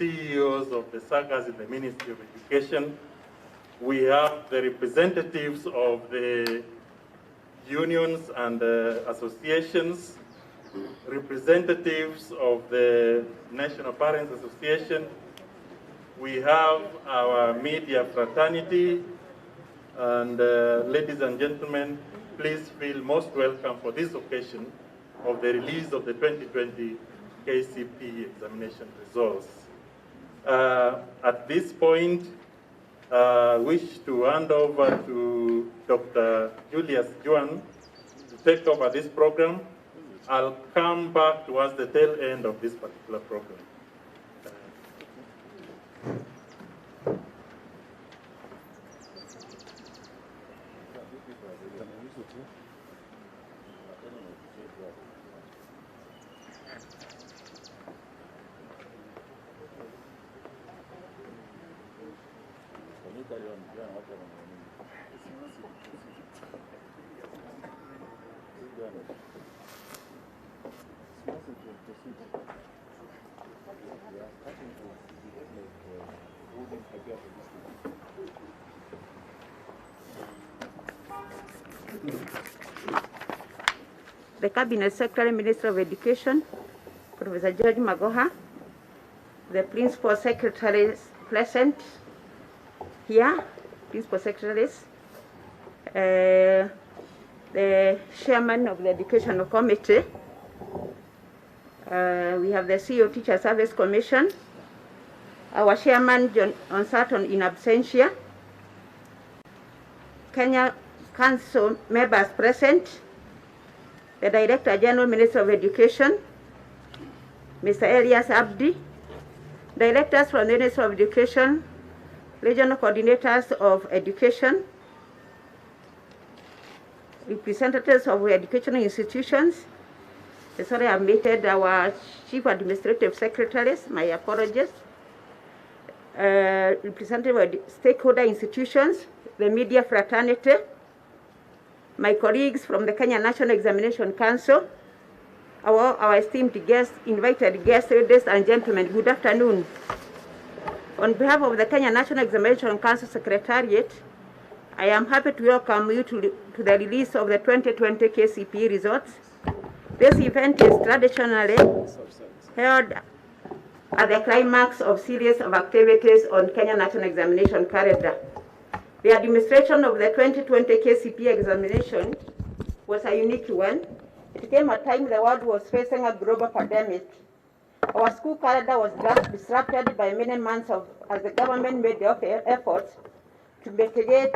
CEOs of the SAGAs in the Ministry of Education. We have the representatives of the unions and associations, representatives of the National Parents Association. We have our media fraternity, and ladies and gentlemen, please feel most welcome for this occasion of the release of the 2020 KCPE examination results. At this point, I wish to hand over to Dr. Julius Juan to take over this program. I'll come back towards the tail end of this particular program. The Cabinet Secretary, Minister of Education, Professor George Magoha, the Principal Secretaries present here, Principal Secretaries, the Chairman of the Educational Committee, we have the CEO Teacher Service Commission, our Chairman John Onsarton in absentia, Kenya Council members present, the Director General, Minister of Education, Mr. Elias Abdi, directors from the Ministry of Education, regional coordinators of education, representatives of educational institutions. Sorry, I omitted our Chief Administrative Secretaries, my apologies. Representative of stakeholder institutions, the media fraternity, my colleagues from the Kenya National Examination Council, our esteemed guests, invited guests, ladies and gentlemen, good afternoon. On behalf of the Kenya National Examination Council Secretariat, I am happy to welcome you to the release of the 2020 KCPE results. This event is traditionally held at the climax of series of activities on Kenya National Examination calendar. The administration of the 2020 KCPE examination was a unique one. It came at a time the world was facing a global pandemic. Our school calendar was disrupted by many months as the government made the efforts to mitigate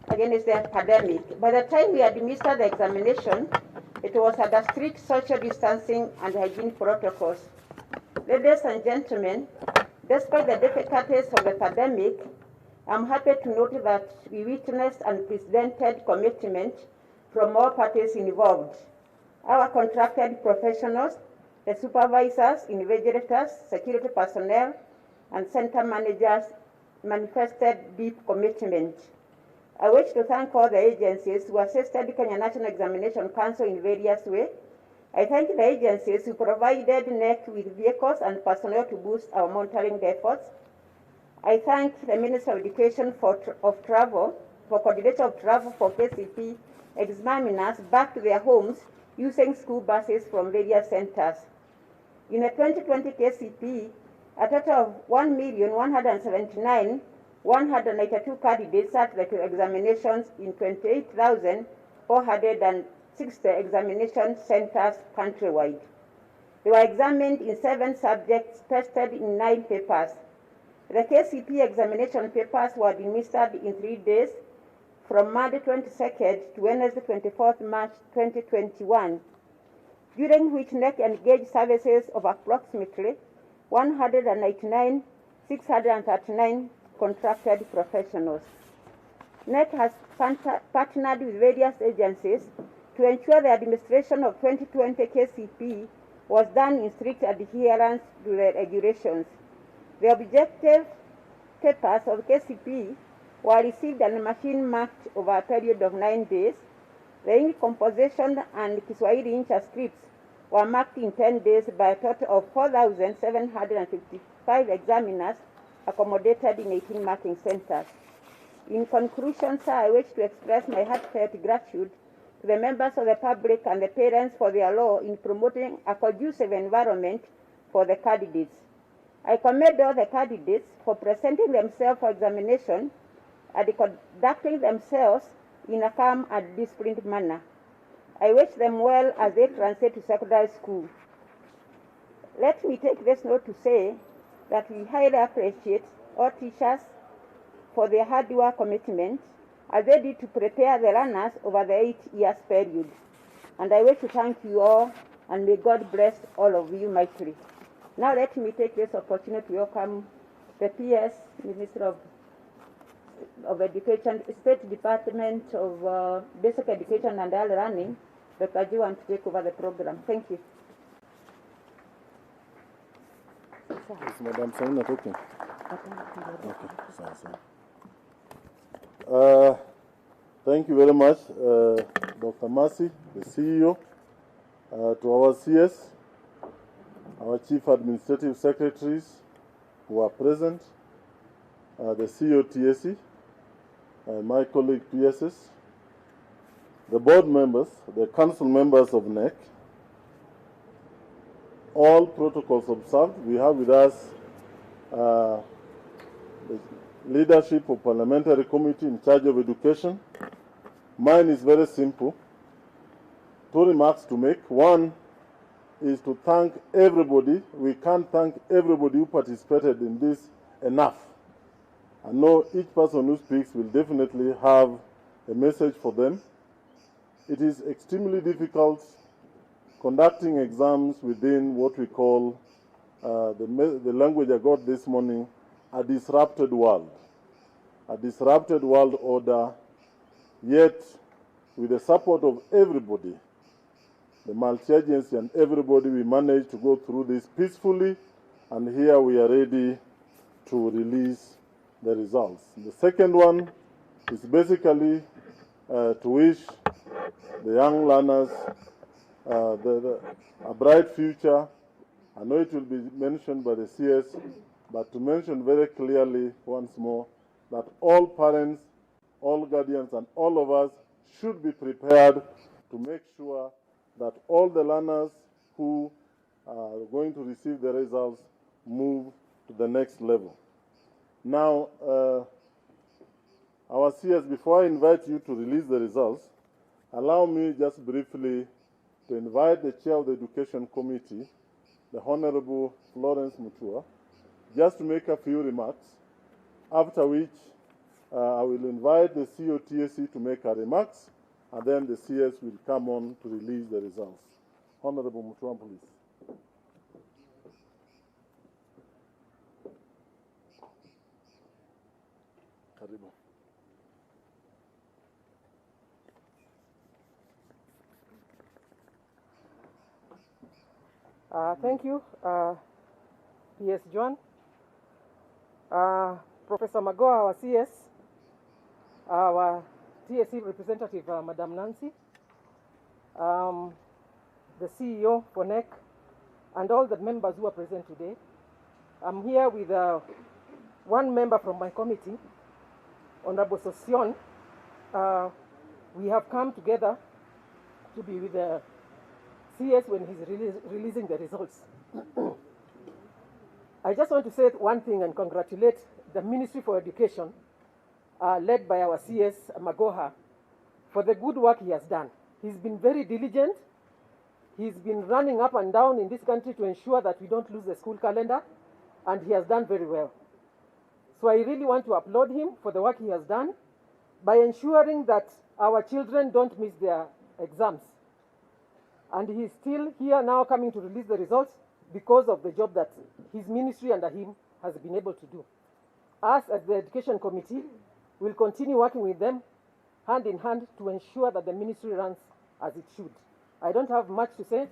against the pandemic. By the time we administered the examination, it was under strict social distancing and hygiene protocols. Ladies and gentlemen, despite the difficulties of the pandemic, I'm happy to note that we witnessed unprecedented commitment from all parties involved. Our contracted professionals, the supervisors, invigilators, security personnel, and center managers manifested deep commitment. I wish to thank all the agencies who assisted the Kenya National Examination Council in various ways. I thank the agencies who provided NEC with vehicles and personnel to boost our monitoring efforts. I thank the Minister of Education for coordination of travel for KCPE examiners back to their homes using school buses from various centers. In the 2020 KCPE, a total of 1,179,192 candidates sat the examinations in 28,460 examination centers countrywide. They were examined in 7 subjects, tested in 9 papers. The KCPE examination papers were administered in 3 days, from Monday 22nd to Wednesday 24th March 2021, during which NEC engaged services of approximately 199,639 contracted professionals. NEC has partnered with various agencies to ensure the administration of 2020 KCPE was done in strict adherence to the regulations. The objective papers of KCPE were received and machine marked over a period of 9 days. The English composition and Kiswahili transcripts were marked in 10 days by a total of 4,755 examiners accommodated in 18 marking centers. In conclusion, sir, I wish to express my heartfelt gratitude to the members of the public and the parents for their role in promoting a conducive environment for the candidates. I commend all the candidates for presenting themselves for examination and conducting themselves in a calm and disciplined manner. I wish them well as they transit to secondary school. Let me take this note to say that we highly appreciate all teachers for their hard work commitment as they did to prepare the learners over the 8 years period. And I wish to thank you all, and may God bless all of you mightily. Now let me take this opportunity to welcome the PS Minister of Education, State Department of Basic Education and Early Learning, Dr. Jiwan, to take over the program. Thank you. Is Madam Saina talking? Okay, thank you very much, Dr. Mercy, the CEO, to our CS, our Chief Administrative Secretaries who are present, the CEO TSE, my colleague PSS, the board members, the council members of NEC, all protocols observed. We have with us the leadership of parliamentary committee in charge of education. Mine is very simple. 2 remarks to make. One is to thank everybody. We can't thank everybody who participated in this enough. I know each person who speaks will definitely have a message for them. It is extremely difficult conducting exams within what we call, the language I got this morning, a disrupted world. A disrupted world order, yet with the support of everybody, the multi-agency and everybody, we managed to go through this peacefully, and here we are ready to release the results. The second one is basically to wish the young learners a bright future. I know it will be mentioned by the CS, but to mention very clearly once more that all parents, all guardians, and all of us should be prepared to make sure that all the learners who are going to receive the results move to the next level. Now, our CS, before I invite you to release the results, allow me just briefly to invite the Chair of the Education Committee, the Honorable Florence Mutua, just to make a few remarks, after which I will invite the COTSE to make her remarks, and then the CS will come on to release the results. Honorable Mutua, please. Karibu. Thank you, PS John, Professor Magoha, our CS, our TSE representative, Madam Nancy, the CEO for NEC, and all the members who are present today. I'm here with one member from my committee, Honorable Sosion. We have come together to be with the CS when he's releasing the results. I just want to say one thing and congratulate the Ministry for Education, led by our CS Magoha, for the good work he has done. He's been very diligent. He's been running up and down in this country to ensure that we don't lose the school calendar, and he has done very well. So I really want to applaud him for the work he has done by ensuring that our children don't miss their exams. And he's still here now coming to release the results because of the job that his ministry under him has been able to do. Us as the Education Committee will continue working with them hand in hand to ensure that the ministry runs as it should. I don't have much to say.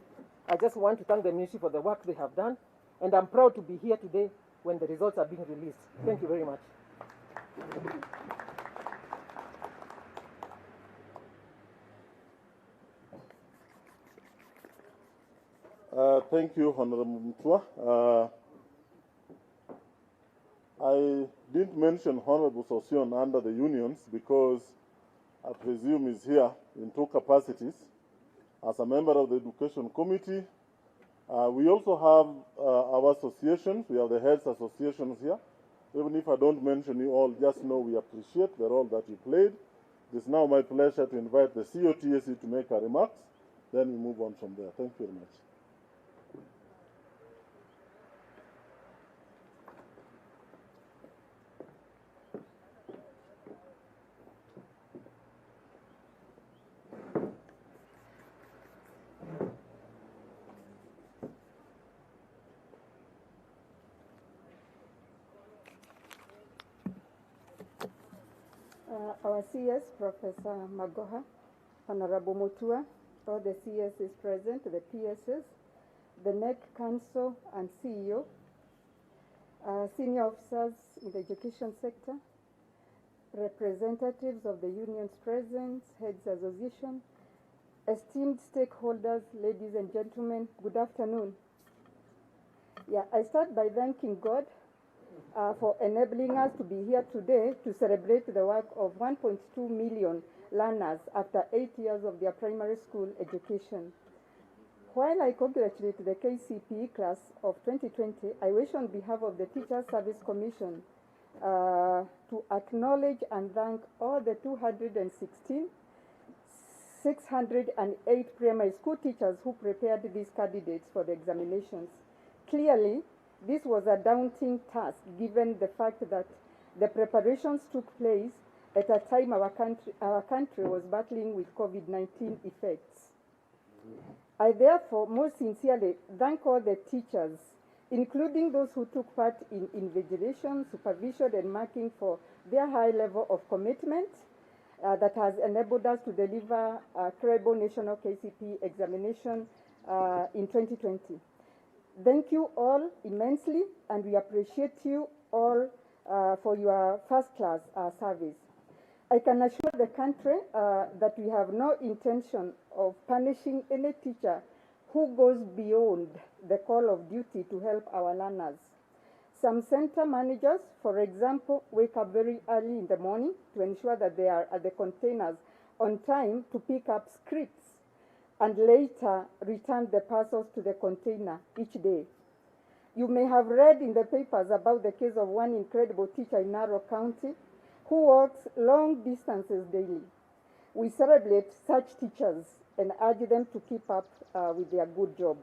I just want to thank the ministry for the work they have done, and I'm proud to be here today when the results are being released. Thank you very much. Thank you, Honorable Mutua. I didn't mention Honorable Sosion under the unions because I presume he's here in two capacities. As a member of the Education Committee, we also have our associations. We have the heads associations here. Even if I don't mention you all, just know we appreciate the role that you played. It is now my pleasure to invite the COTSE to make her remarks. Then we move on from there. Thank you very much. Our CS, Professor Magoha, Honorable Mutua, all the CSs present, the PSs, the NEC Council and CEO, senior officers in the education sector, representatives of the unions present, heads association, esteemed stakeholders, ladies and gentlemen, good afternoon. I start by thanking God for enabling us to be here today to celebrate the work of 1.2 million learners after 8 years of their primary school education. While I congratulate the KCPE class of 2020, I wish on behalf of the Teacher Service Commission to acknowledge and thank all the 608 primary school teachers who prepared these candidates for the examinations. Clearly, this was a daunting task given the fact that the preparations took place at a time our country was battling with COVID-19 effects. I therefore most sincerely thank all the teachers, including those who took part in invigilation, supervision, and marking for their high level of commitment that has enabled us to deliver a credible national KCPE examination in 2020. Thank you all immensely, and we appreciate you all for your first-class service. I can assure the country that we have no intention of punishing any teacher who goes beyond the call of duty to help our learners. Some center managers, for example, wake up very early in the morning to ensure that they are at the containers on time to pick up scripts and later return the parcels to the container each day. You may have read in the papers about the case of one incredible teacher in Narok County who walks long distances daily. We celebrate such teachers and urge them to keep up with their good job.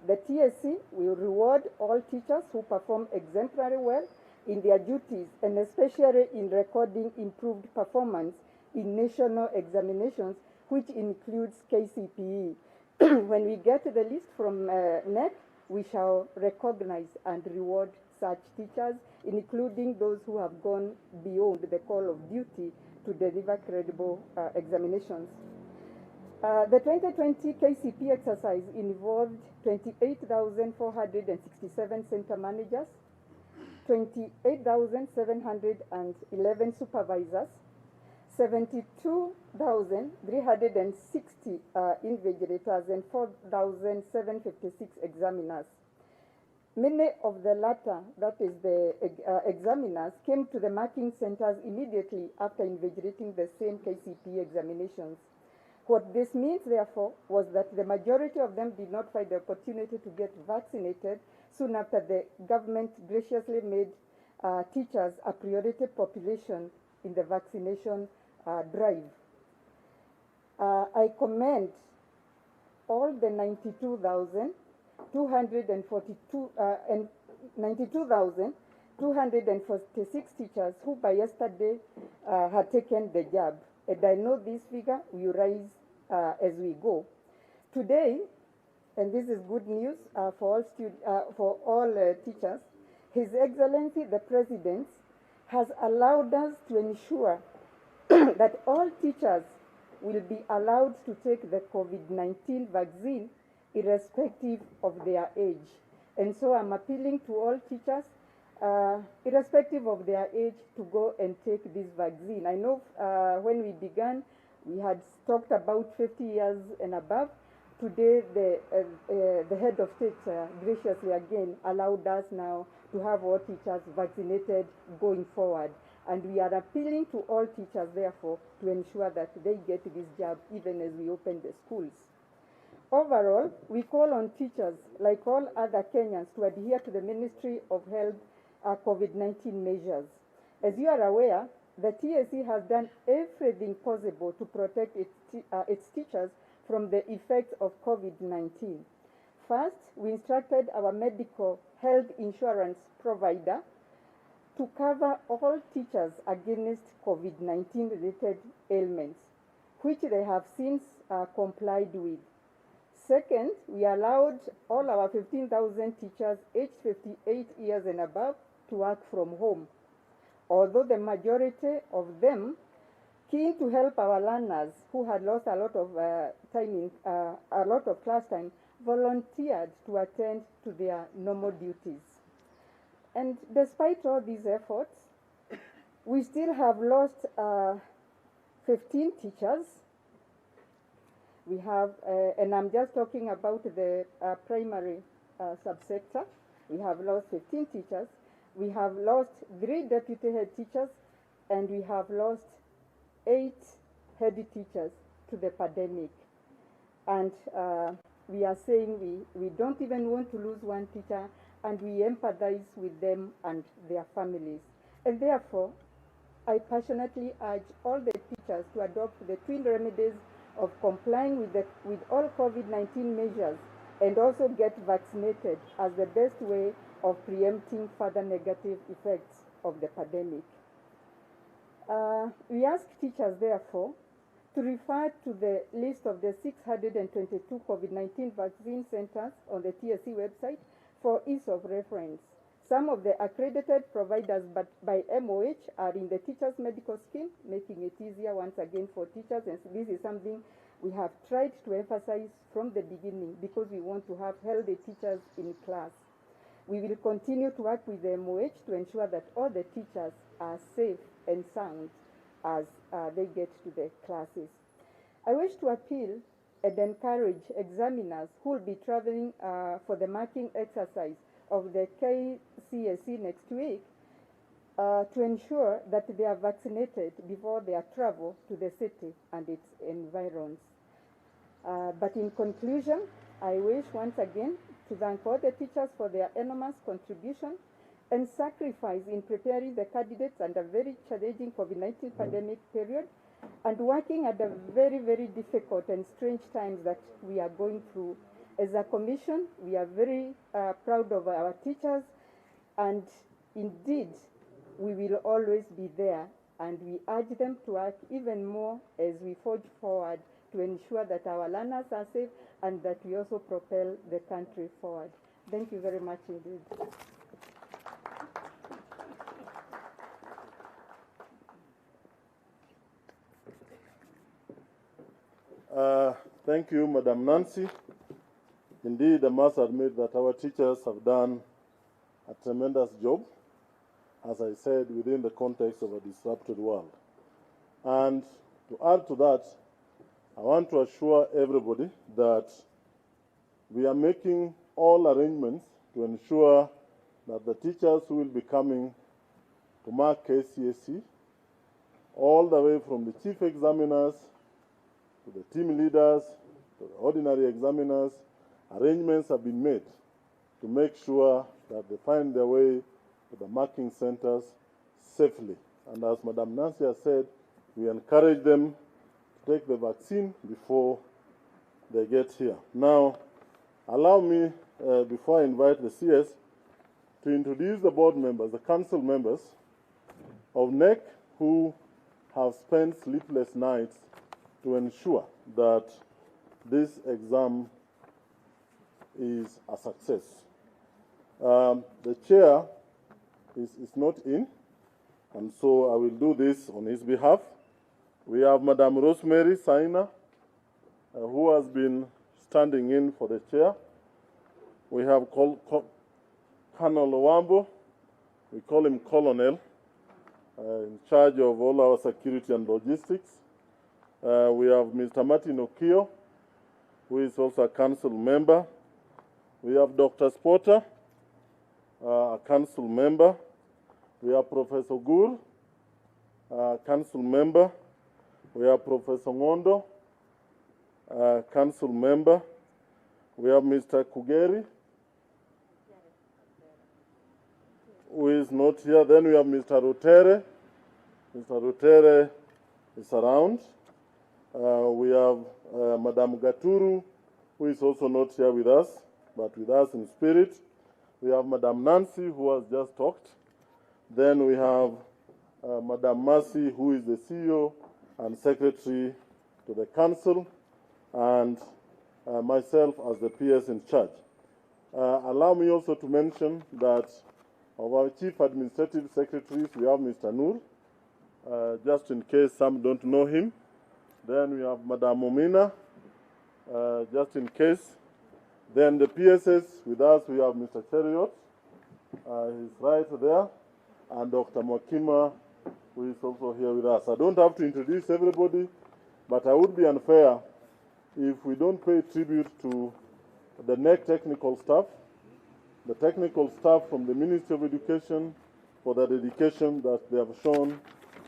The TSC will reward all teachers who perform exemplary well in their duties, and especially in recording improved performance in national examinations, which includes KCPE. When we get the list from NEC, we shall recognize and reward such teachers, including those who have gone beyond the call of duty to deliver credible examinations. The 2020 KCPE exercise involved 28,467 center managers, 28,711 supervisors, 72,360 invigilators, and 4,756 examiners. Many of the latter, that is the examiners, came to the marking centers immediately after invigilating the same KCPE examinations. What this means, therefore, was that the majority of them did not find the opportunity to get vaccinated soon after the government graciously made teachers a priority population in the vaccination drive. I commend all the 92,246 teachers who by yesterday had taken the jab. And I know this figure will rise as we go. Today, and this is good news for all teachers, His Excellency the President has allowed us to ensure that all teachers will be allowed to take the COVID-19 vaccine irrespective of their age. And so I'm appealing to all teachers, irrespective of their age, to go and take this vaccine. I know when we began, we had talked about 50 years and above, today the head of state graciously again allowed us now to have all teachers vaccinated going forward. And we are appealing to all teachers, therefore, to ensure that they get this jab even as we open the schools. Overall, we call on teachers, like all other Kenyans, to adhere to the Ministry of Health COVID-19 measures. As you are aware, the TSE has done everything possible to protect its teachers from the effects of COVID-19. First, we instructed our medical health insurance provider to cover all teachers against COVID-19 related ailments, which they have since complied with. Second, we allowed all our 15,000 teachers aged 58 years and above to work from home. Although the majority of them, keen to help our learners who had lost a lot of a lot of class time, volunteered to attend to their normal duties. And despite all these efforts, we still have lost 15 teachers. We have, and I'm just talking about the primary subsector. We have lost 15 teachers. We have lost 3 deputy head teachers, and we have lost 8 head teachers to the pandemic. And we are saying we don't even want to lose one teacher, and we empathize with them and their families. And therefore, I passionately urge all the teachers to adopt the twin remedies of complying with all COVID-19 measures and also get vaccinated as the best way of preempting further negative effects of the pandemic. We ask teachers, therefore, to refer to the list of the 622 COVID-19 vaccine centers on the TSE website for ease of reference. Some of the accredited providers by MOH are in the teachers' medical scheme, making it easier once again for teachers. And this is something we have tried to emphasize from the beginning because we want to have healthy teachers in class. We will continue to work with the MOH to ensure that all the teachers are safe and sound as they get to the classes. I wish to appeal and encourage examiners who will be traveling for the marking exercise of the KCSE next week to ensure that they are vaccinated before their travel to the city and its environs. But in conclusion, I wish once again to thank all the teachers for their enormous contribution and sacrifice in preparing the candidates under a very challenging COVID-19 pandemic period and working at the very, very difficult and strange times that we are going through. As a commission, we are very proud of our teachers, and indeed, we will always be there, and we urge them to work even more as we forge forward to ensure that our learners are safe and that we also propel the country forward. Thank you very much indeed. Thank you, Madam Nancy. Indeed, I must admit that our teachers have done a tremendous job, as I said, within the context of a disrupted world. And to add to that, I want to assure everybody that we are making all arrangements to ensure that the teachers who will be coming to mark KCSE, all the way from the chief examiners to the team leaders, to the ordinary examiners, arrangements have been made to make sure that they find their way to the marking centers safely. And as Madam Nancy has said, we encourage them to take the vaccine before they get here. Now, allow me, before I invite the CS, to introduce the board members, the council members of NEC who have spent sleepless nights to ensure that this exam is a success. The chair is not in, and so I will do this on his behalf. We have Madam Rosemary Saina, who has been standing in for the chair. We have Colonel Owambo, we call him Colonel, in charge of all our security and logistics. We have Mr. Martin Okio, who is also a council member. We have Dr. Spotter, a council member. We have Professor Gur, a council member. We have Professor Ngondo, a council member. We have Mr. Kugeri, who is not here. Then we have Mr. Rutere. Mr. Rutere is around. We have Madam Gaturu, who is also not here with us, but with us in spirit. We have Madam Nancy, who has just talked. Then we have Madam Mercy, who is the CEO and Secretary to the Council, and myself as the PS in charge. Allow me also to mention that of our Chief Administrative Secretaries, we have Mr. Noor, just in case some don't know him. Then we have Madam Momina, just in case. Then the PSS with us, we have Mr. Cheriot, he's right there, and Dr. Mwakima, who is also here with us. I don't have to introduce everybody, but I would be unfair if we don't pay tribute to the NEC technical staff, the technical staff from the Ministry of Education for the dedication that they have shown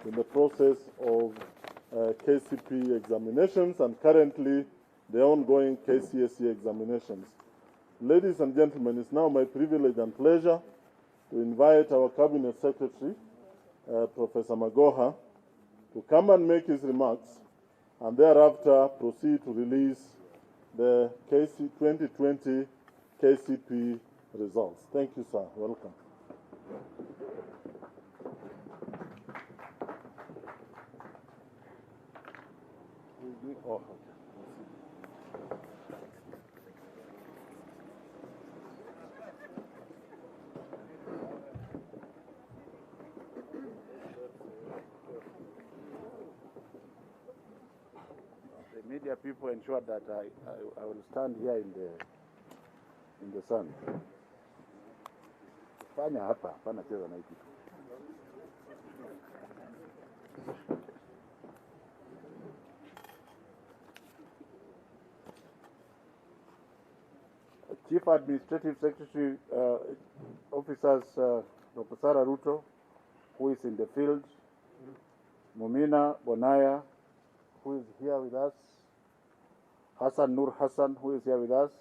in the process of KCPE examinations and currently the ongoing KCSE examinations. Ladies and gentlemen, it's now my privilege and pleasure to invite our Cabinet Secretary, Professor Magoha, to come and make his remarks and thereafter proceed to release the 2020 KCPE results. Thank you, sir. Welcome. Oh. The media people ensured that I will stand here in the sun. Fanya hapa, hapana cheza na hiki. Chief Administrative Secretary Officers, Dr. Sarah Ruto, who is in the field, Mumina Bonaya, who is here with us, Hassan Nur Hassan, who is here with us,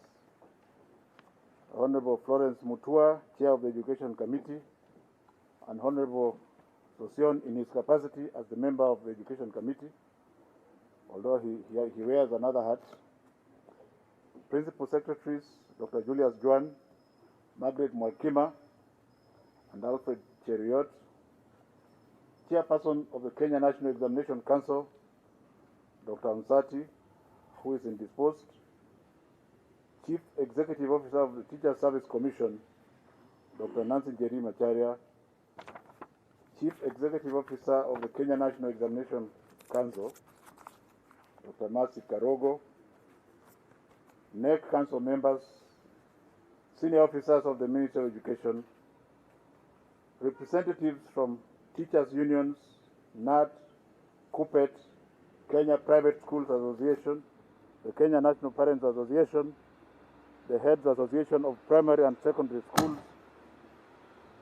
Honorable Florence Mutua, Chair of the Education Committee, and Honorable Sosion in his capacity as the member of the Education Committee, although he wears another hat. Principal Secretaries, Dr. Julius Juan, Margaret Mwakima, and Alfred Cheriot, Chairperson of the Kenya National Examination Council, Dr. Ansati, who is indisposed, Chief Executive Officer of the Teacher Service Commission, Dr. Nancy Njeri Macharia, Chief Executive Officer of the Kenya National Examination Council, Dr. Mercy Karogo, NEC Council members, senior officers of the Ministry of Education, representatives from teachers' unions, NAT, KUPET, Kenya Private Schools Association, the Kenya National Parents Association, the Heads Association of Primary and Secondary Schools,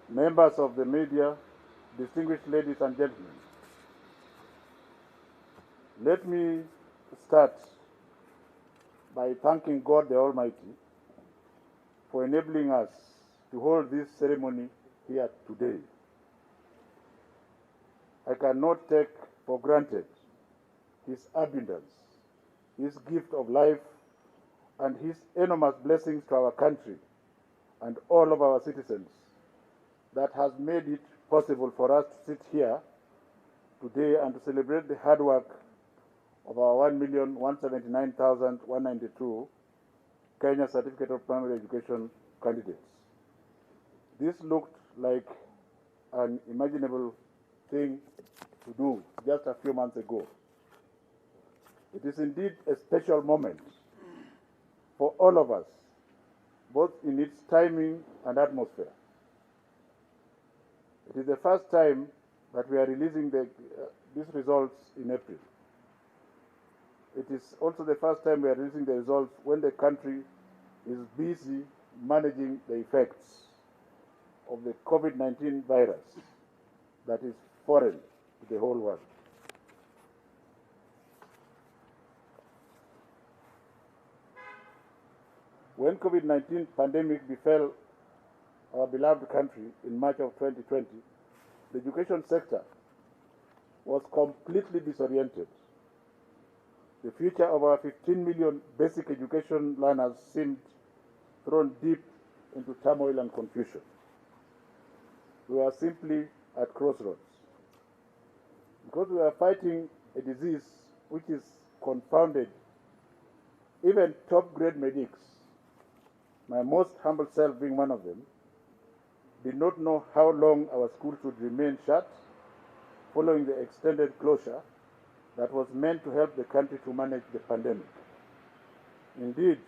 members of the media, distinguished ladies and gentlemen. Let me start by thanking God the Almighty for enabling us to hold this ceremony here today. I cannot take for granted His abundance, His gift of life, and His enormous blessings to our country and all of our citizens that has made it possible for us to sit here today and to celebrate the hard work of our 1,179,192 Kenya Certificate of Primary Education candidates. This looked like an imaginable thing to do just a few months ago. It is indeed a special moment for all of us, both in its timing and atmosphere. It is the first time that we are releasing these results in April. it is also the first time we are releasing the results when the country is busy managing the effects of the COVID-19 virus that is foreign to the whole world. When COVID-19 pandemic befell our beloved country in March of 2020, the education sector was completely disoriented. The future of our 15 million basic education learners seemed thrown deep into turmoil and confusion. We were simply at crossroads. Because we are fighting a disease which is confounded, even top-grade medics, my most humble self being one of them, did not know how long our schools would remain shut following the extended closure that was meant to help the country to manage the pandemic. Indeed,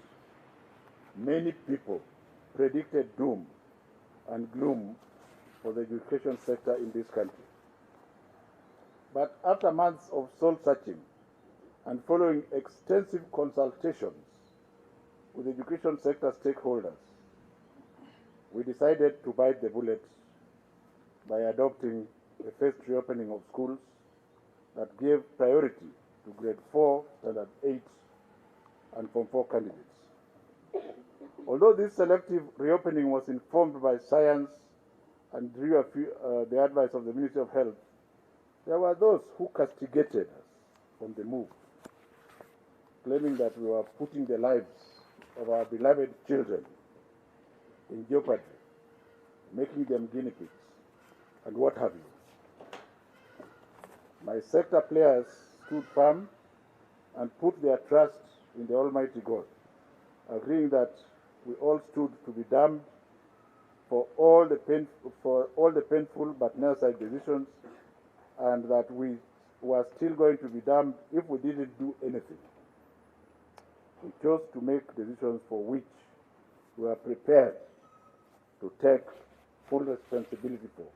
many people predicted doom and gloom for the education sector in this country. But after months of soul-searching and following extensive consultations with education sector stakeholders, we decided to bite the bullet by adopting a phased reopening of schools that gave priority to grade 4, standard 8, and Form 4 candidates. Although this selective reopening was informed by science and drew the advice of the Ministry of Health, there were those who castigated us from the move, claiming that we were putting the lives of our beloved children in jeopardy, making them guinea pigs, and what have you. My sector players stood firm and put their trust in the Almighty God, agreeing that we all stood to be damned for all the painful but necessary decisions, and that we were still going to be damned if we didn't do anything. We chose to make decisions for which we are prepared to take full responsibility for.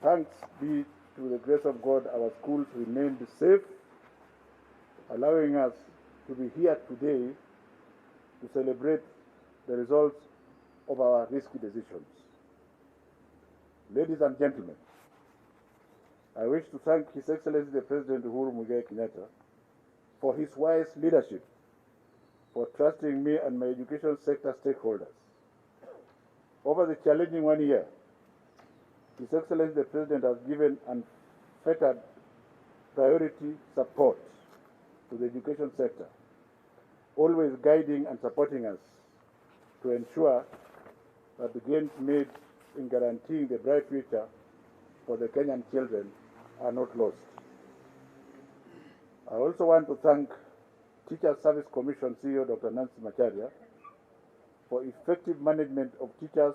Thanks be to the grace of God, our schools remained safe, allowing us to be here today to celebrate the results of our risky decisions. Ladies and gentlemen, I wish to thank His Excellency the President Uhuru Kenyatta for his wise leadership, for trusting me and my education sector stakeholders. Over the challenging 1 year, His Excellency the President has given unfettered priority support to the education sector, always guiding and supporting us to ensure that the gains made in guaranteeing the bright future for the Kenyan children are not lost. I also want to thank Teacher Service Commission CEO Dr. Nancy Macharia for effective management of teachers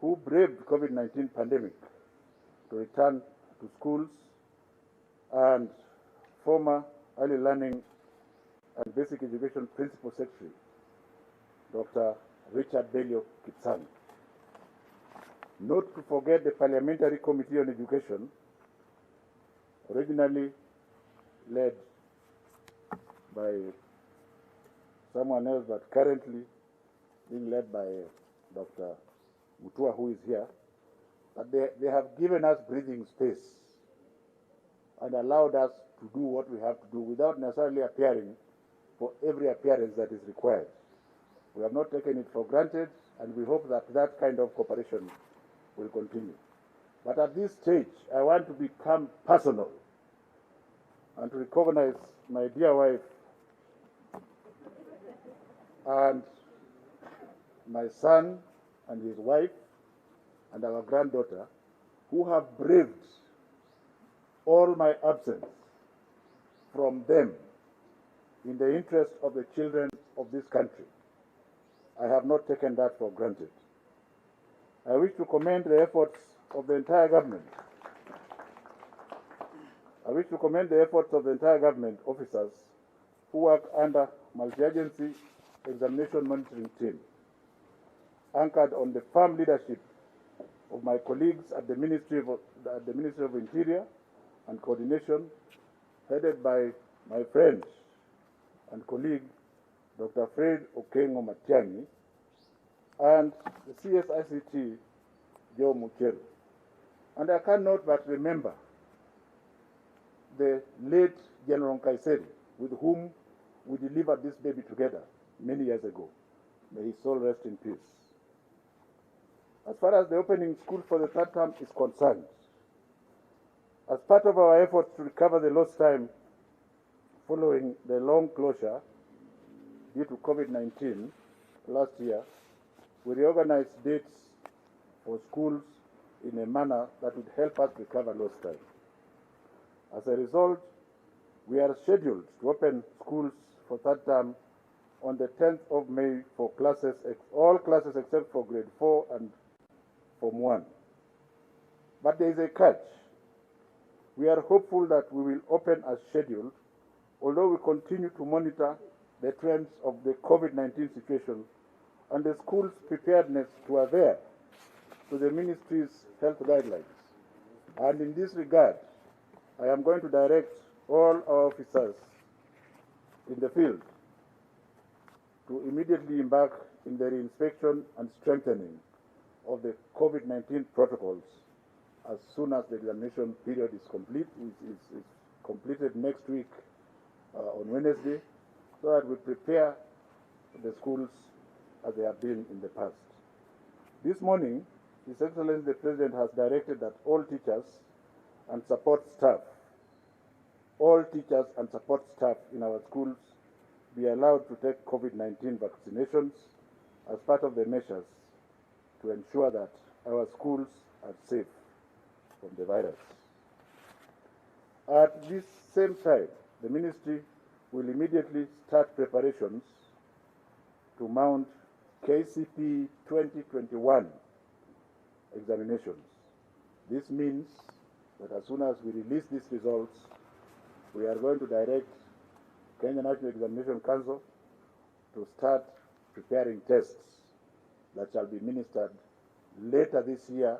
who braved COVID-19 pandemic to return to schools, and former Early Learning and Basic Education Principal Secretary Dr. Richard Belio Kipsang. Not to forget the Parliamentary Committee on Education, originally led by someone else, but currently being led by Dr. Mutua, who is here. But they have given us breathing space and allowed us to do what we have to do without necessarily appearing for every appearance that is required. We have not taken it for granted, and we hope that that kind of cooperation will continue. But at this stage, I want to become personal and to recognize my dear wife and my son and his wife and our granddaughter, who have braved all my absence from them in the interest of the children of this country. I have not taken that for granted. I wish to commend the efforts of the entire government. I wish to commend the efforts of the entire government officers who work under multi-agency examination monitoring team, anchored on the firm leadership of my colleagues at the Ministry of Interior and Coordination, headed by my friend and colleague, Dr. Fred Okengo Matiang'i, and the CSICT, Joe Mucheru. And I cannot but remember the late General Kaiseri, with whom we delivered this baby together many years ago. May his soul rest in peace. As far as the opening school for the third term is concerned, as part of our efforts to recover the lost time following the long closure due to COVID-19 last year, we reorganized dates for schools in a manner that would help us recover lost time. As a result, we are scheduled to open schools for third term on the 10th of May for classes, all classes except for grade 4 and Form 1. But there is a catch. We are hopeful that we will open as scheduled, although we continue to monitor the trends of the COVID-19 situation and the school's preparedness to adhere to the ministry's health guidelines. And in this regard, I am going to direct all our officers in the field to immediately embark in the reinspection and strengthening of the COVID-19 protocols as soon as the examination period is complete, is completed next week on Wednesday, so that we prepare the schools as they have been in the past. This morning, His Excellency the President has directed that all teachers and support staff in our schools be allowed to take COVID-19 vaccinations as part of the measures to ensure that our schools are safe from the virus. At this same time, the ministry will immediately start preparations to mount KCPE 2021 examinations. This means that as soon as we release these results, we are going to direct Kenya National Examination Council to start preparing tests that shall be administered later this year,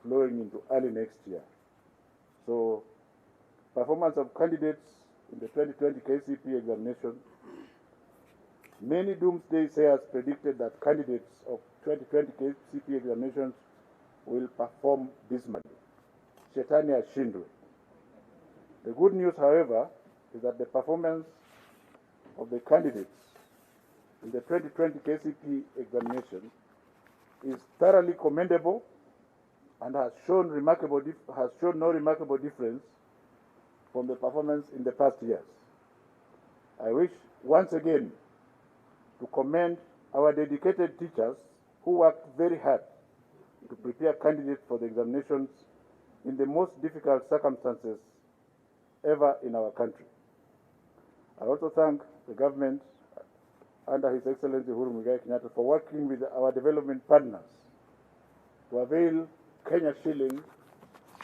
flowing into early next year. So, performance of candidates in the 2020 KCPE examination, many doomsday sayers predicted that candidates of 2020 KCPE examinations will perform dismally. Shetani ashindwe. The good news, however, is that the performance of the candidates in the 2020 KCPE examination is thoroughly commendable and has shown no remarkable difference from the performance in the past years. I wish once again to commend our dedicated teachers who worked very hard to prepare candidates for the examinations in the most difficult circumstances ever in our country. I also thank the government under His Excellency Uhuru Kenyatta for working with our development partners to avail Kenya shilling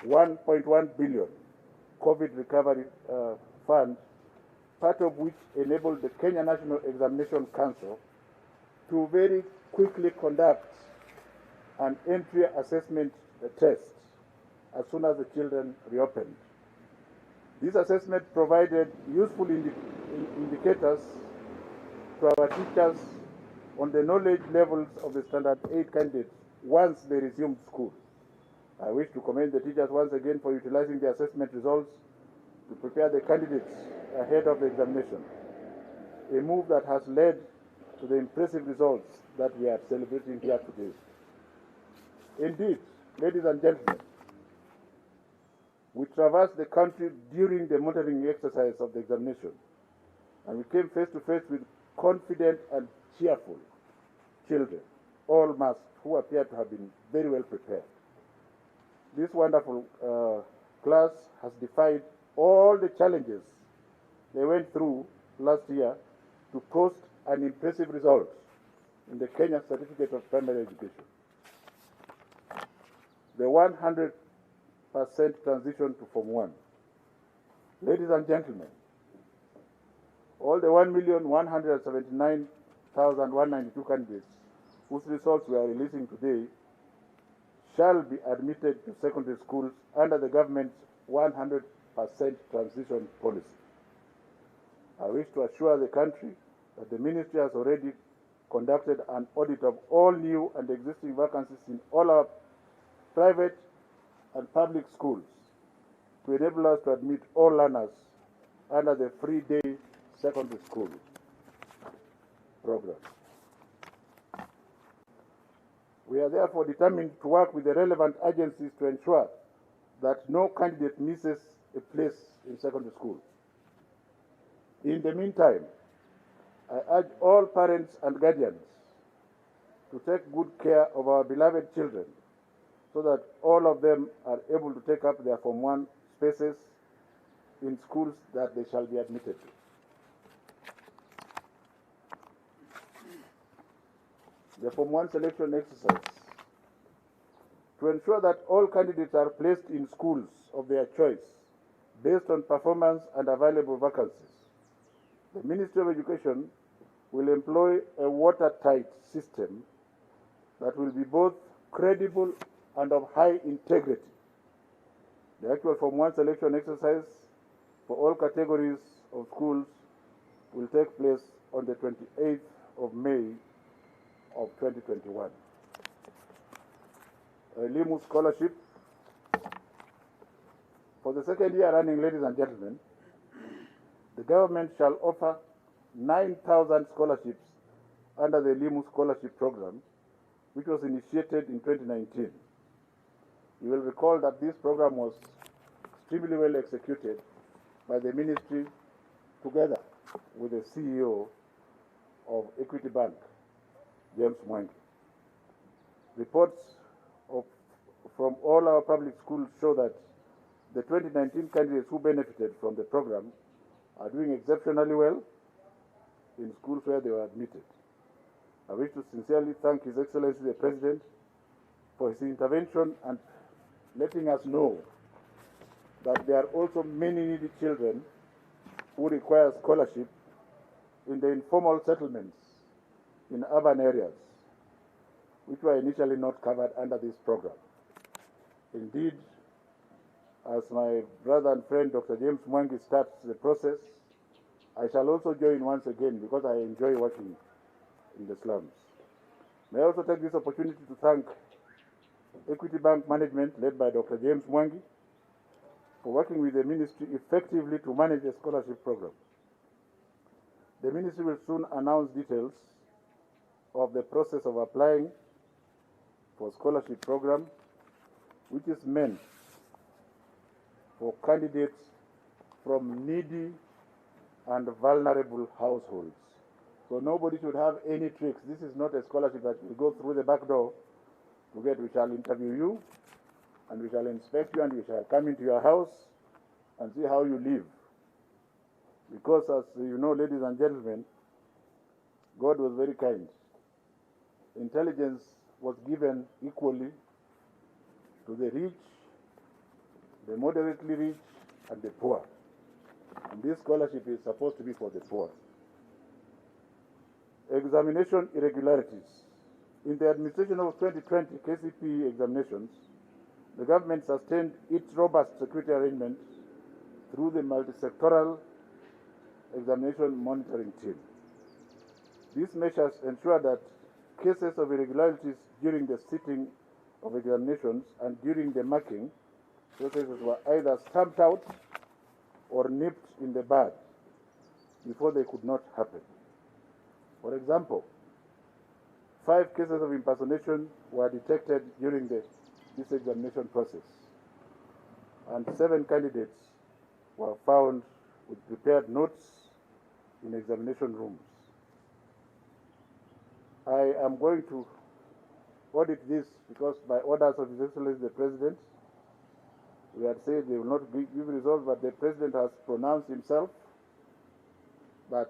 1.1 billion COVID recovery fund, part of which enabled the Kenya National Examination Council to very quickly conduct an entry assessment test as soon as the children reopened. This assessment provided useful indicators to our teachers on the knowledge levels of the Standard 8 candidates once they resumed school. I wish to commend the teachers once again for utilizing the assessment results to prepare the candidates ahead of the examination, a move that has led to the impressive results that we are celebrating here today. Indeed, ladies and gentlemen, we traversed the country during the monitoring exercise of the examination, and we came face to face with confident and cheerful children, all masked, who appeared to have been very well prepared. This wonderful class has defied all the challenges they went through last year to post an impressive result in the Kenya Certificate of Primary Education. The 100% transition to Form 1. Ladies and gentlemen, all the 1,179,192 candidates whose results we are releasing today shall be admitted to secondary schools under the government's 100% 100% transition policy. I wish to assure the country that the ministry has already conducted an audit of all new and existing vacancies in all our private and public schools to enable us to admit all learners under the free day secondary school program. We are therefore determined to work with the relevant agencies to ensure that no candidate misses a place in secondary school. In the meantime, I urge all parents and guardians to take good care of our beloved children so that all of them are able to take up their Form 1 spaces in schools that they shall be admitted to. The Form 1 selection exercise. To ensure that all candidates are placed in schools of their choice based on performance and available vacancies, the Ministry of Education will employ a watertight system that will be both credible and of high integrity. The actual Form 1 selection exercise for all categories of schools will take place on the 28th of May of 2021. A LIMU scholarship. For the second year running, ladies and gentlemen, the government shall offer 9,000 scholarships under the LIMU scholarship program, which was initiated in 2019. You will recall that this program was extremely well executed by the ministry together with the CEO of Equity Bank, James Mwangi. Reports from all our public schools show that the 2019 candidates who benefited from the program are doing exceptionally well in schools where they were admitted. I wish to sincerely thank His Excellency the President for his intervention and letting us know that there are also many needy children who require scholarship in the informal settlements in urban areas, which were initially not covered under this program. Indeed, as my brother and friend Dr. James Mwangi starts the process, I shall also join once again because I enjoy working in the slums. May I also take this opportunity to thank Equity Bank Management, led by Dr. James Mwangi, for working with the ministry effectively to manage the scholarship program. The ministry will soon announce details of the process of applying for scholarship program, which is meant for candidates from needy and vulnerable households. So nobody should have any tricks. This is not a scholarship that will go through the back door to get. We shall interview you, and we shall inspect you, and we shall come into your house and see how you live. Because as you know, ladies and gentlemen, God was very kind. Intelligence was given equally to the rich, the moderately rich, and the poor. And this scholarship is supposed to be for the poor. Examination irregularities. In the administration of 2020 KCPE examinations, the government sustained its robust security arrangement through the multi-sectoral examination monitoring team. These measures ensure that cases of irregularities during the sitting of examinations and during the marking processes were either stamped out or nipped in the bud before they could not happen. For example, 5 cases of impersonation were detected during this examination process, and 7 candidates were found with prepared notes in examination rooms. I am going to audit this because by orders of His Excellency the President, we had said they will not give results, but the President has pronounced himself that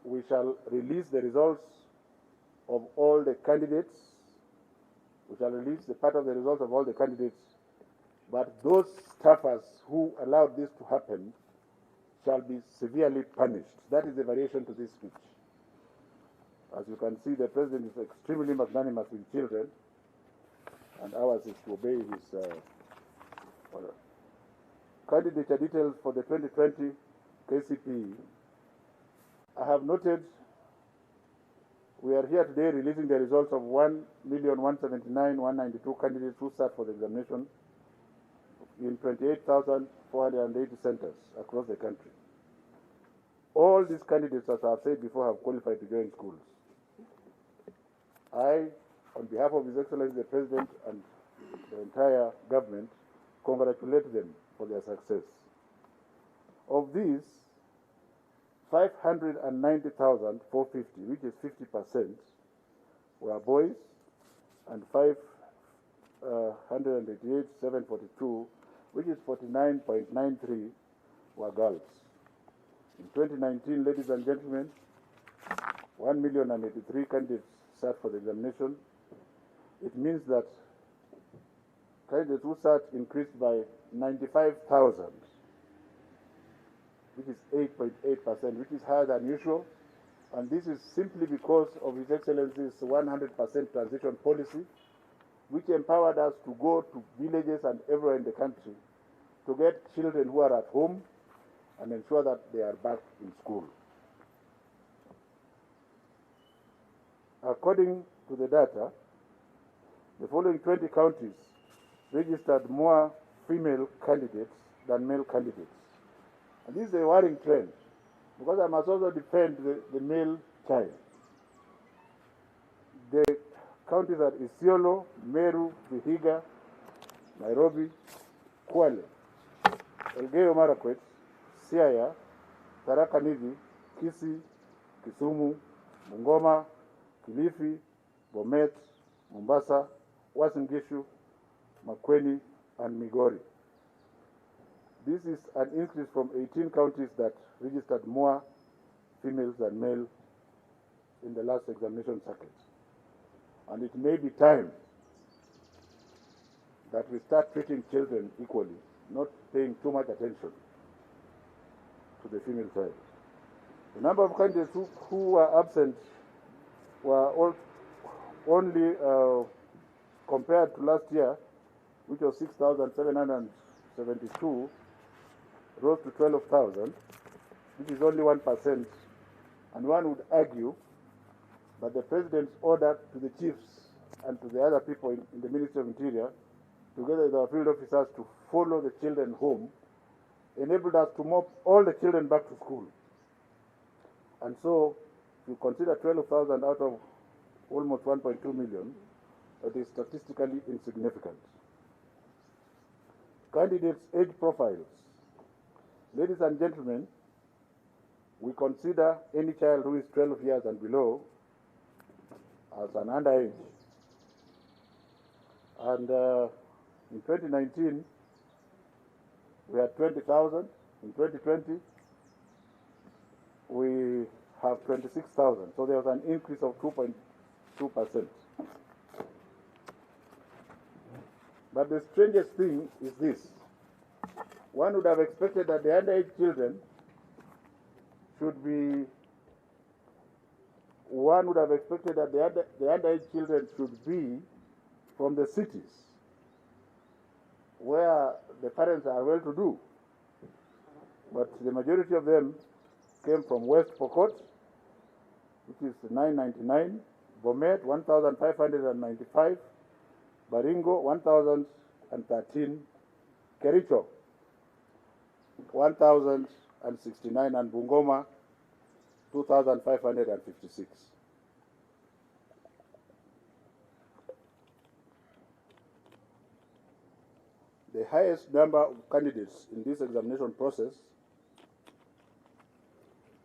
we shall release the results of all the candidates. We shall release the part of the results of all the candidates, but those staffers who allowed this to happen shall be severely punished. That is the variation to this speech. As you can see, the President is extremely magnanimous with children, and ours is to obey his order. candidature details for the 2020 KCPE, I have noted we are here today releasing the results of 1,179,192 candidates who sat for the examination in 28,480 centers across the country. All these candidates, as I have said before, have qualified to join schools. I, on behalf of His Excellency the President and the entire government, congratulate them for their success. Of these, 590,450, which is 50%, were boys, and 588,742, which is 49.93, were girls. In 2019, ladies and gentlemen, 1,083,000 candidates sat for the examination. It means that candidates who sat increased by 95,000, which is 8.8%, which is higher than usual. And this is simply because of His Excellency's 100% transition policy, which empowered us to go to villages and everywhere in the country to get children who are at home and ensure that they are back in school. According to the data, the following 20 counties registered more female candidates than male candidates. And this is a worrying trend, because I must also defend the male child. The counties are Isiolo, Meru, Vihiga, Nairobi, Kwale, Elgeyo Marakwet, Siaya, Tharaka Nithi, Kisii, Kisumu, Bungoma, Kilifi, Bomet, Mombasa, Uasin Gishu, Makueni, and Migori. This is an increase from 18 counties that registered more females than male in the last examination circuit. And it may be time that we start treating children equally, not paying too much attention to the female child. The number of candidates who were absent were only compared to last year, which was 6,772, rose to 12,000, which is only 1%. And one would argue that the President's order to the chiefs and to the other people in the Ministry of Interior, together with our field officers, to follow the children home, enabled us to move all the children back to school. And so, if you consider 12,000 out of almost 1.2 million, it is statistically insignificant. Candidates' age profiles. Ladies and gentlemen, we consider any child who is 12 years and below as an underage. And in 2019, we had 20,000. In 2020, we have 26,000. So there was an increase of 2.2%. But the strangest thing is this. One would have expected that the underage children should be from the cities where the parents are well-to-do. But the majority of them came from West Pokot, which is 999, Bomet 1,595, Baringo 1,013, Kericho 1,069, and Bungoma 2,556. The highest number of candidates in this examination process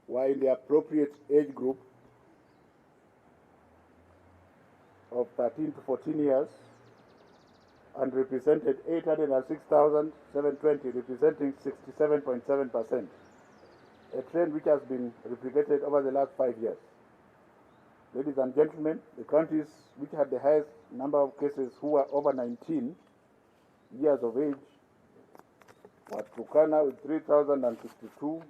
were in the appropriate age group of 13 to 14 years and represented 806,720, representing 67.7%, a trend which has been replicated over the last 5 years. Ladies and gentlemen, the counties which had the highest number of cases who were over 19 years of age were Turkana with 3,062,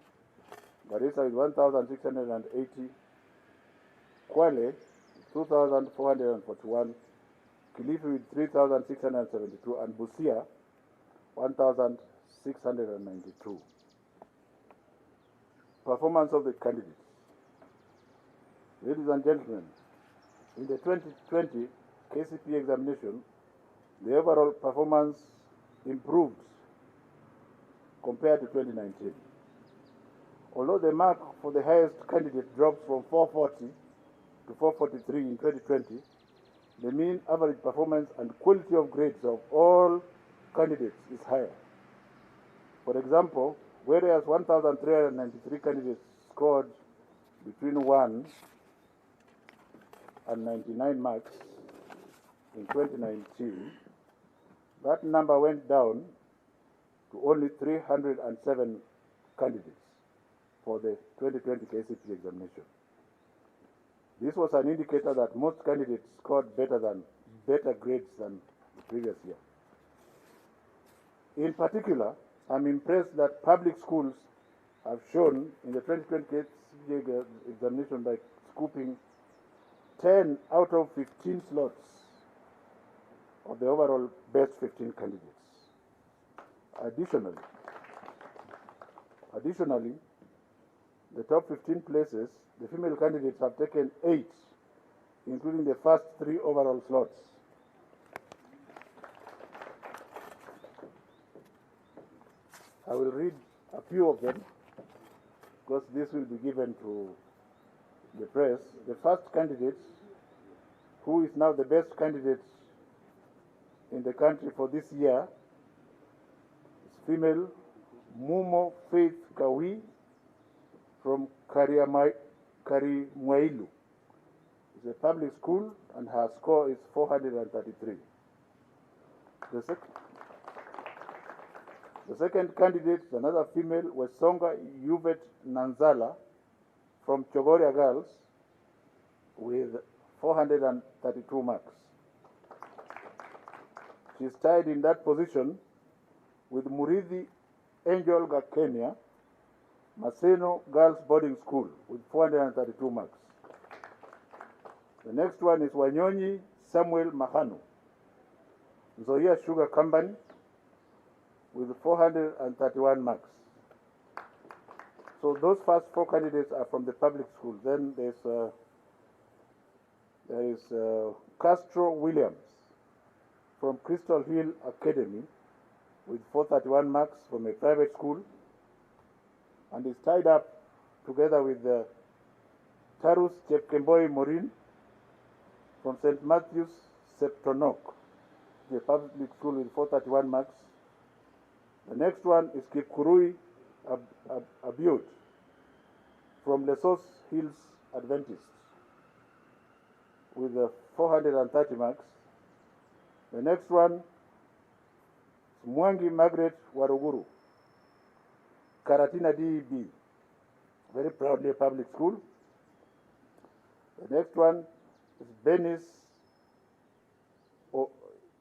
Garissa with 1,680, Kwale 2,441, Kilifi with 3,672, and Busia 1,000 692. Performance of the candidates. Ladies and gentlemen, in the 2020 KCPE examination, the overall performance improved compared to 2019. Although the mark for the highest candidate dropped from 440 to 443 in 2020, the mean average performance and quality of grades of all candidates is higher. For example, whereas 1,393 candidates scored between 1 and 99 marks in 2019, that number went down to only 307 candidates for the 2020 KCPE examination. This was an indicator that most candidates scored better grades than the previous year. In particular, I'm impressed that public schools have shown in the 2020 KCPE examination by scooping 10 out of 15 slots of the overall best 15 candidates. Additionally, the top 15 places, the female candidates have taken 8, including the first 3 overall slots. I will read a few of them because this will be given to the press. The first candidate, who is now the best candidate in the country for this year, is female Mumo Faith Kawi from Karimwailu. It's a public school and her score is 433. The second candidate is another female, Wesonga Yuvet Nanzala from Chogoria Girls with 432 marks. She's tied in that position with Murithi Angel Gakenya, Maseno Girls Boarding School with 432 marks. The next one is Wanyonyi Samuel Mahanu, Nzoia Sugar Company with 431 marks. So those first 4 candidates are from the public school. Then there is Castro Williams from Crystal Hill Academy with 431 marks from a private school, and is tied up together with Tarus Chepkemboi Morin from St. Matthew's Septonok, the public school with 431 marks. The next one is Kipkurui Abiud from Lesos Hills Adventist with 430 marks. The next one is Mwangi Margaret Waruguru, Karatina DEB, very proudly a public school. The next one is Benis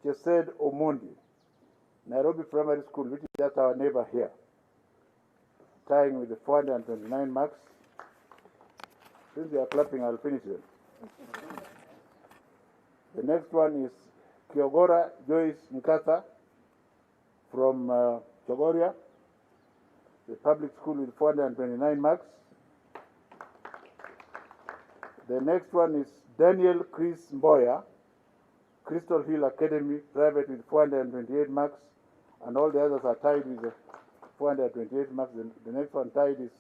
Chesed Omondi, Nairobi Primary School, which is just our neighbor here, tying with the 429 marks. Since they are clapping, I'll finish them. The next one is Kiogora Joyce Nkata from Chogoria, the public school with 429 marks. The next one is Daniel Chris Mboya, Crystal Hill Academy, private with 428 marks, and all the others are tied with 428 marks. The next one tied is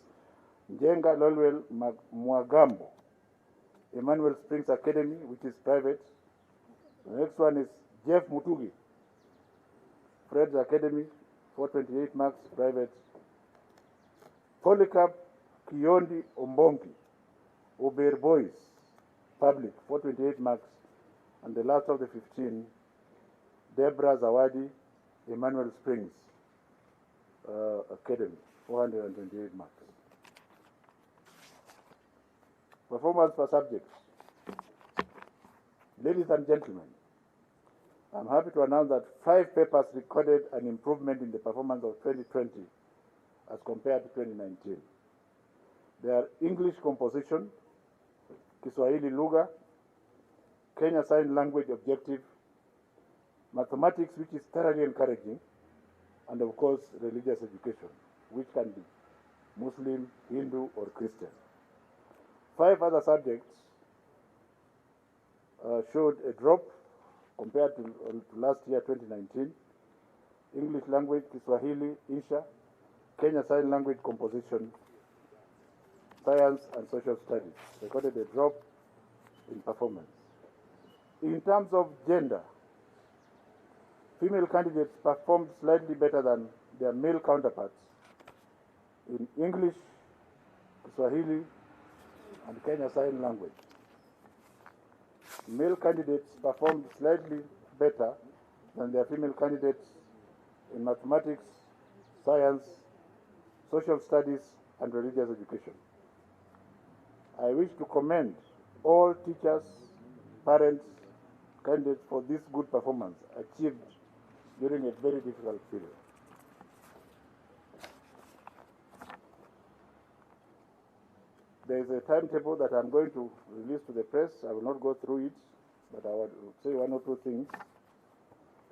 Njenga Lolwell Mwagambo, Emmanuel Springs Academy, which is private. The next one is Jeff Mutugi, Fred's Academy, 428 marks, private. Polycarp Kiondi Ombongi, Ober Boys, public, 428 marks. And the last of the 15, Deborah Zawadi, Emmanuel Springs Academy, 428 marks. Performance per subject. Ladies and gentlemen, I'm happy to announce that 5 papers recorded an improvement in the performance of 2020 as compared to 2019. They are English composition, Kiswahili Lugha, Kenya Sign Language Objective, Mathematics, which is thoroughly encouraging, and of course religious education, which can be Muslim, Hindu, or Christian. 5 other subjects showed a drop compared to last year, 2019. English language, Kiswahili, Insha, Kenya Sign Language Composition, Science and Social Studies recorded a drop in performance. In terms of gender, female candidates performed slightly better than their male counterparts in English, Kiswahili, and Kenya Sign Language. Male candidates performed slightly better than their female candidates in mathematics, science, social studies, and religious education. I wish to commend all teachers, parents, candidates for this good performance achieved during a very difficult period. There is a timetable that I'm going to release to the press. I will not go through it, but I will say 1 or 2 things.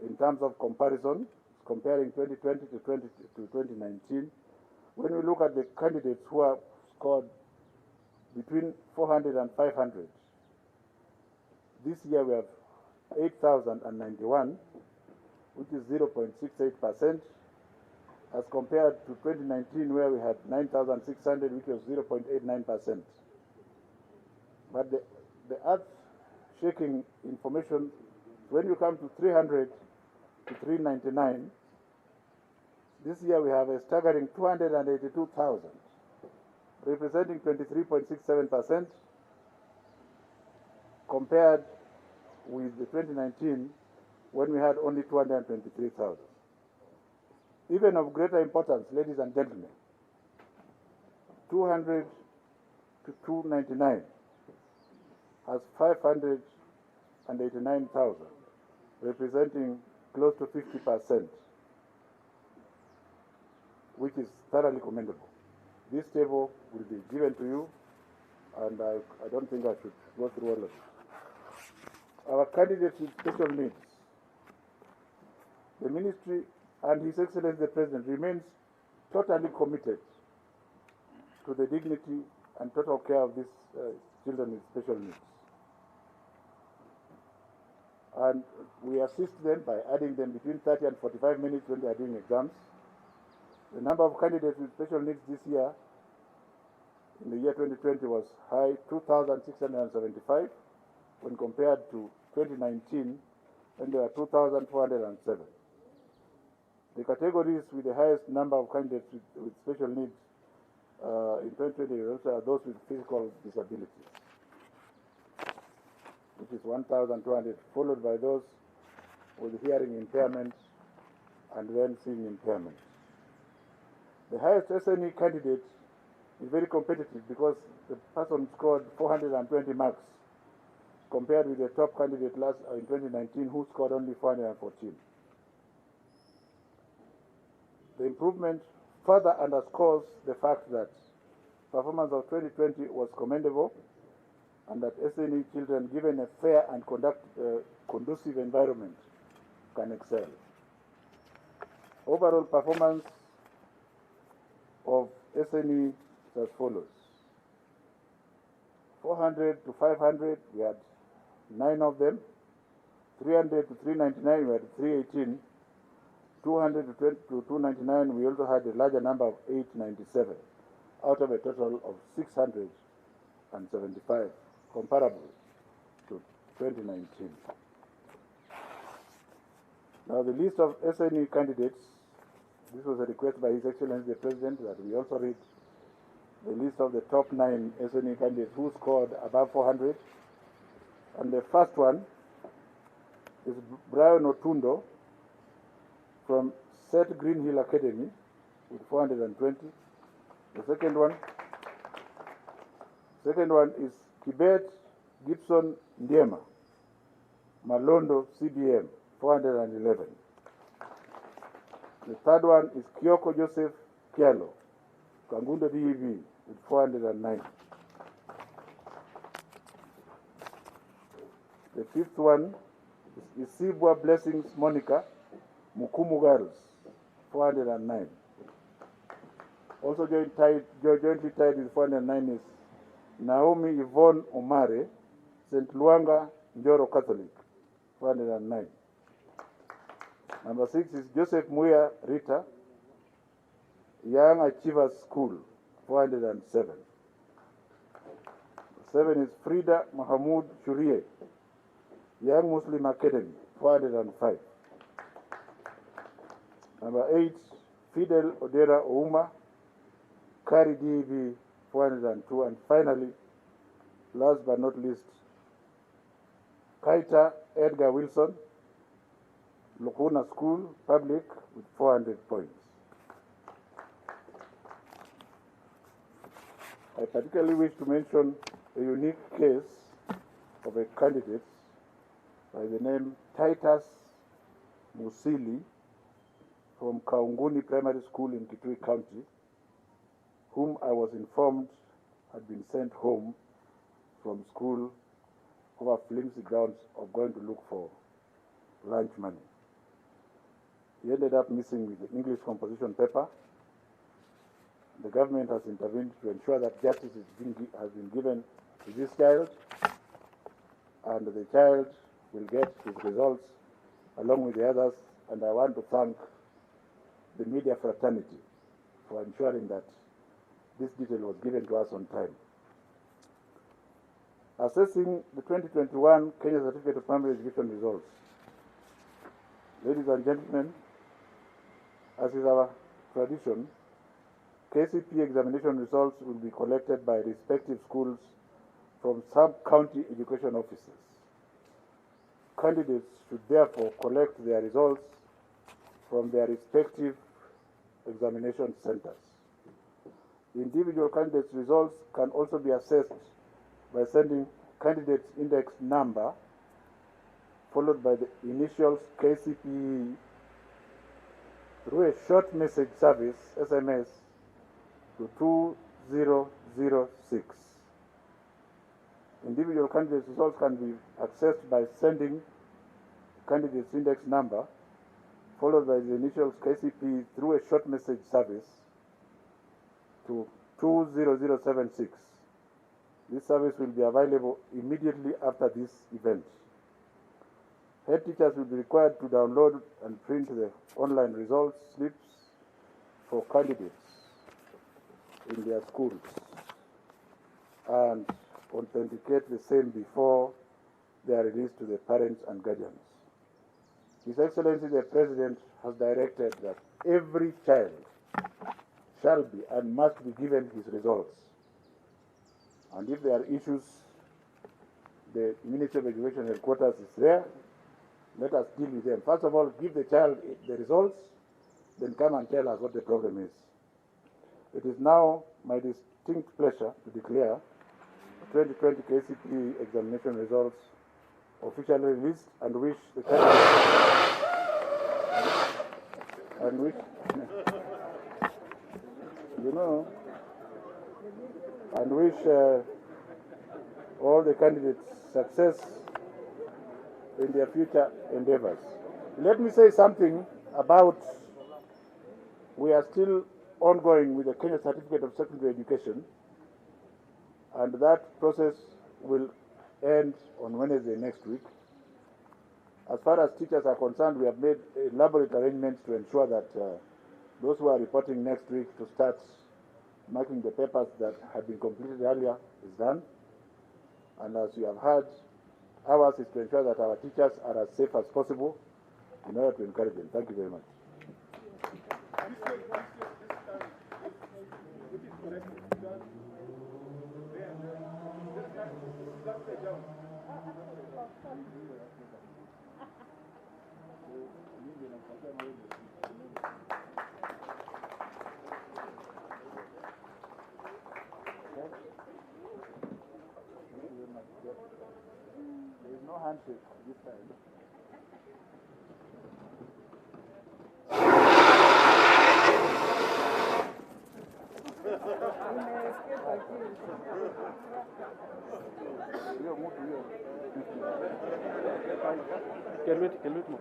In terms of comparison, comparing 2020 to 2019, when we look at the candidates who have scored between 400 and 500, this year we have 8,091, which is 0.68%, as compared to 2019 where we had 9,600, which was 0.89%. But the earth-shaking information, when you come to 300 to 399, this year we have a staggering 282,000, representing 23.67%, compared with the 2019 when we had only 223,000. Even of greater importance, ladies and gentlemen, 200 to 299 has 589,000, representing close to 50%, which is thoroughly commendable. This table will be given to you, and I don't think I should go through all of it. Our candidates with special needs, the ministry and His Excellency the President remains totally committed to the dignity and total care of these children with special needs. And we assist them by adding them between 30 and 45 minutes when they are doing exams. The number of candidates with special needs this year, in the year 2020, was high, 2,675, when compared to 2019, when there were 2,407. The categories with the highest number of candidates with special needs in 2020 also are those with physical disabilities, which is 1,200, followed by those with hearing impairment and then seeing impairment. The highest SNE candidate is very competitive because the person scored 420 marks compared with the top candidate in 2019 who scored only 414. The improvement further underscores the fact that performance of 2020 was commendable and that SNE children, given a fair and conducive environment, can excel. Overall performance of SNE is as follows. 400 to 500, we had 9 of them. 300 to 399, we had 318. 200 to 299, we also had a larger number of 897, out of a total of 675, comparable to 2019. Now the list of SNE candidates, this was a request by His Excellency the President that we also read the list of the top 9 SNE candidates who scored above 400. And the first one is Brian Otundo from Set Green Hill Academy with 420. The second one is Kibet Gibson Ndiema, Malondo CBM, 411. The third one is Kyoko Joseph Kialo, Kangundo DEV with 409. The fifth one is Isibwa Blessings Monica, Mukumu Girls, 409. Also jointly tied with 409 is Naomi Yvonne Omare, St. Luanga, Njoro Catholic, 409. Number 6 is Joseph Muya Rita, Young Achievers School, 407. 7 is Frida Mahamoud Shurie, Young Muslim Academy, 405. Number 8, Fidel Odera Ouma, Kari DV, 402. And finally, last but not least, Kaita Edgar Wilson, Lukuna School, Public, with 400 points. I particularly wish to mention a unique case of a candidate by the name Titus Musili from Kaunguni Primary School in Kitui County, whom I was informed had been sent home from school over flimsy grounds of going to look for lunch money. He ended up missing with the English composition paper. The government has intervened to ensure that justice has been given to this child, and the child will get his results along with the others. And I want to thank the media fraternity for ensuring that this detail was given to us on time. Assessing the 2021 Kenya Certificate of Primary Education results. Ladies and gentlemen, as is our tradition, KCPE examination results will be collected by respective schools from sub-county education officers. Candidates should therefore collect their results from their respective examination centers. Individual candidates' results can also be assessed by sending candidate's index number followed by the initials KCPE through a short message service, SMS, to 2006. Individual candidates' results can be accessed by sending candidate's index number followed by the initials KCPE through a short message service to 20076. This service will be available immediately after this event. Head teachers will be required to download and print the online results slips for candidates in their schools and authenticate the same before they are released to the parents and guardians. His Excellency the President has directed that every child shall be and must be given his results. And if there are issues, the Ministry of Education headquarters is there. Let us deal with them. First of all, give the child the results, then come and tell us what the problem is. It is now my distinct pleasure to declare 2020 KCPE examination results officially released and wish the and wish and wish all the candidates success in their future endeavors. Let me say something about, we are still ongoing with the Kenya Certificate of Secondary Education, and that process will end on Wednesday next week. As far as teachers are concerned, we have made elaborate arrangements to ensure that those who are reporting next week to start marking the papers that had been completed earlier is done. And as you have heard, ours is to ensure that our teachers are as safe as possible in order to encourage them. Thank you very much. There is no handshake this time. Can we move?